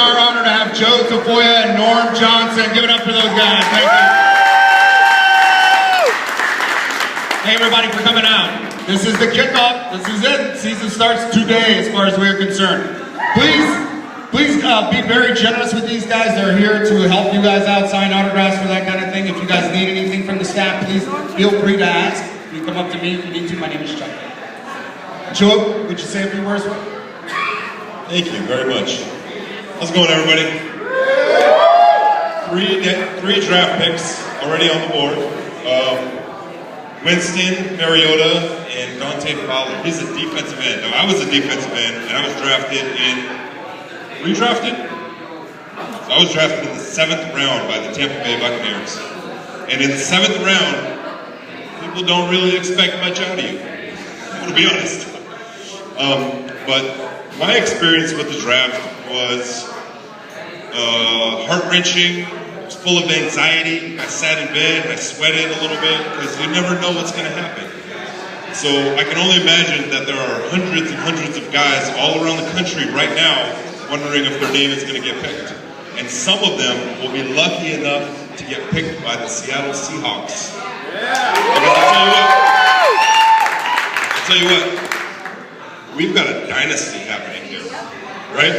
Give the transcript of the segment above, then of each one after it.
our honor to have Joe, Tafoya, and Norm Johnson. Give it up for those guys. Thank you. Hey, everybody, for coming out. This is the kickoff. This is it. Season starts today, as far as we're concerned. Please be very generous with these guys. They're here to help you guys out, sign autographs for that kind of thing. If you guys need anything from the staff, please feel free to ask. You come up to me if you need to. My name is Chuck. Joe, would you say a few words? Thank you very much. How's it going, everybody? Three draft picks already on the board. Winston, Mariota, and Dante Fowler. He's a defensive end. Now, I was a defensive end, and I was drafted in... Redrafted? So I was drafted in the 7th round by the Tampa Bay Buccaneers. And in the 7th round, people don't really expect much out of you. I'm going to be honest. But my experience with the draft was heart-wrenching. It was full of anxiety. I sat in bed, I sweated a little bit, because you never know what's going to happen. So I can only imagine that there are hundreds and hundreds of guys all around the country right now wondering if their name is going to get picked. And some of them will be lucky enough to get picked by the Seattle Seahawks. Because I'll tell you what, we've got a dynasty happening here, right?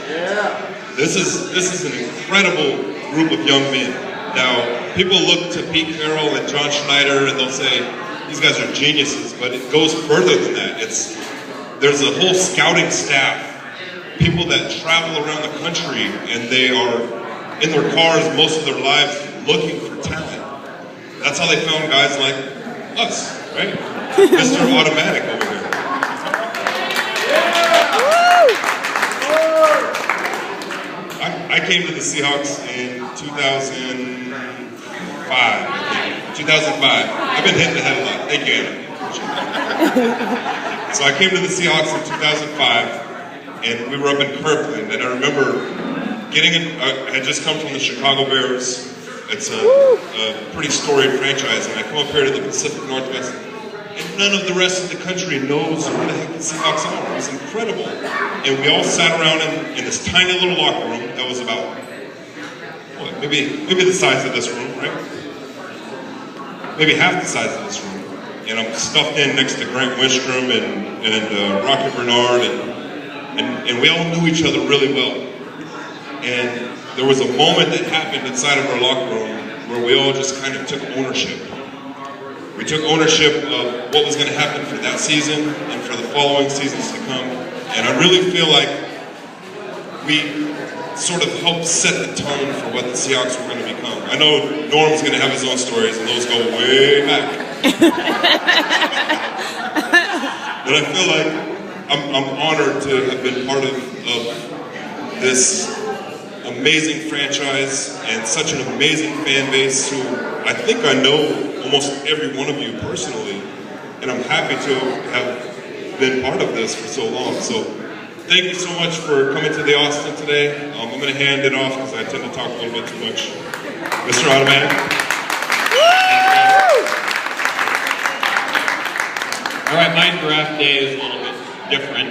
Yeah. This is an incredible group of young men. Now, people look to Pete Carroll and John Schneider and they'll say, these guys are geniuses, but it goes further than that. There's a whole scouting staff, people that travel around the country, and they are in their cars most of their lives looking for talent. That's how they found guys like us, right? Mr. Automatic over here. I came to the Seahawks in 2005, I think. 2005. I've been hitting the head a lot. Thank you, Anna. So I came to the Seahawks in 2005. And we were up in Kirkland, and I remember I had just come from the Chicago Bears. It's a pretty storied franchise, and I come up here to the Pacific Northwest, and none of the rest of the country knows who the heck the Seahawks are. It was incredible. And we all sat around in this tiny little locker room that was about, maybe the size of this room, right? Maybe half the size of this room. And I'm stuffed in next to Grant Wistrom and Rocky Bernard, and we all knew each other really well. And there was a moment that happened inside of our locker room where we all just kind of took ownership. We took ownership of what was going to happen for that season and for the following seasons to come. And I really feel like we sort of helped set the tone for what the Seahawks were going to become. I know Norm's going to have his own stories, and those go way back. But I feel like I'm honored to have been part of this amazing franchise and such an amazing fan base who I think I know almost every one of you personally, and I'm happy to have been part of this for so long. So thank you so much for coming to the Austin today. I'm going to hand it off because I tend to talk a little bit too much. Mr. Automatic. All right, my draft day is a little bit different.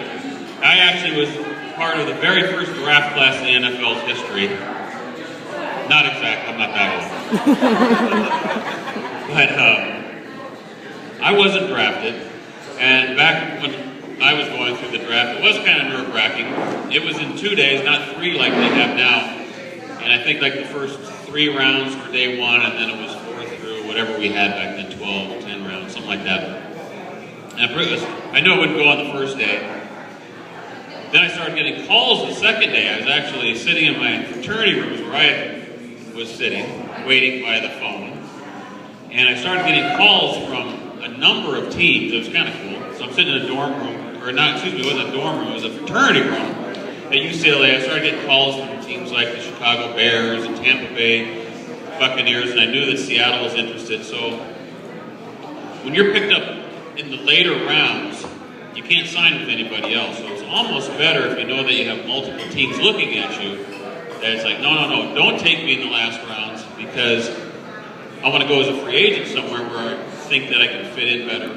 I actually was part of the very first draft class in the NFL's history. Not exactly, I'm not that old. But I wasn't drafted, and back when I was going through the draft, it was kind of nerve-wracking. It was in 2 days, not 3 like they have now. And I think like the first 3 rounds were day 1, and then it was 4 through whatever we had back then, 12, 10 rounds, something like that. And I knew I wouldn't go on the first day. Then I started getting calls the second day. I was actually sitting in my fraternity rooms where I was sitting, waiting by the phone. And I started getting calls from a number of teams. It was kind of cool. So I'm sitting in a dorm room, or not, excuse me, it wasn't a dorm room, it was a fraternity room at UCLA. I started getting calls from teams like the Chicago Bears and Tampa Bay Buccaneers, and I knew that Seattle was interested. So when you're picked up in the later rounds, you can't sign with anybody else. So it's almost better if you know that you have multiple teams looking at you, that it's like, no, don't take me in the last rounds, because I want to go as a free agent somewhere where I think that I can fit in better.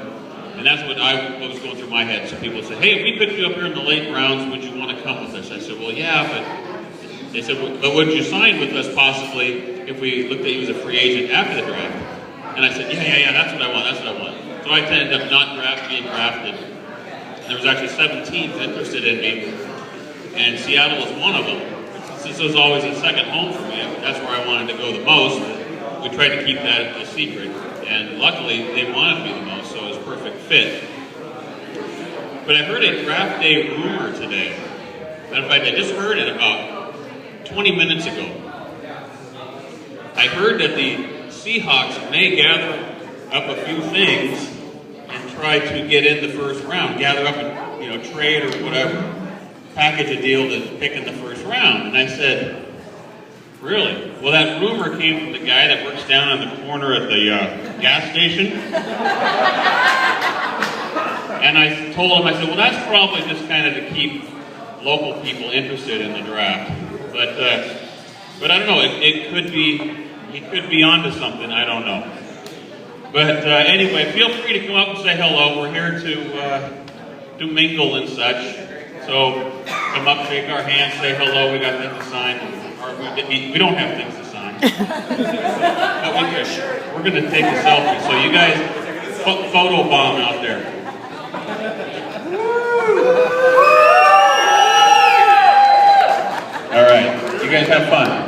And that's what was going through my head. So people would say, hey, if we picked you up here in the late rounds, would you want to come with us? I said, well, yeah, but They said, but would you sign with us possibly if we looked at you as a free agent after the draft? And I said, yeah, that's what I want, that's what I want. So I ended up not being drafted. There was actually 7 teams interested in me, and Seattle was one of them. Since it was always a second home for me, that's where I wanted to go the most. We tried to keep that a secret, and luckily they wanted me the most, so it was a perfect fit. But I heard a draft day rumor today. Matter of fact, I just heard it about 20 minutes ago. I heard that the Seahawks may gather up a few things and try to get in the first round, gather up and trade or whatever, package a deal to pick in the first round. And I said, really? Well, that rumor came from the guy that works down on the corner at the gas station. And I told him, I said, well, that's probably just kind of to keep local people interested in the draft. But I don't know, it could be, he could be onto something, I don't know. But anyway, feel free to come up and say hello. We're here to mingle and such. So come up, shake our hands, say hello. We got things to sign. Or we don't have things to sign. But we're going to take a selfie. So you guys, photo bomb out there. All right, you guys have fun.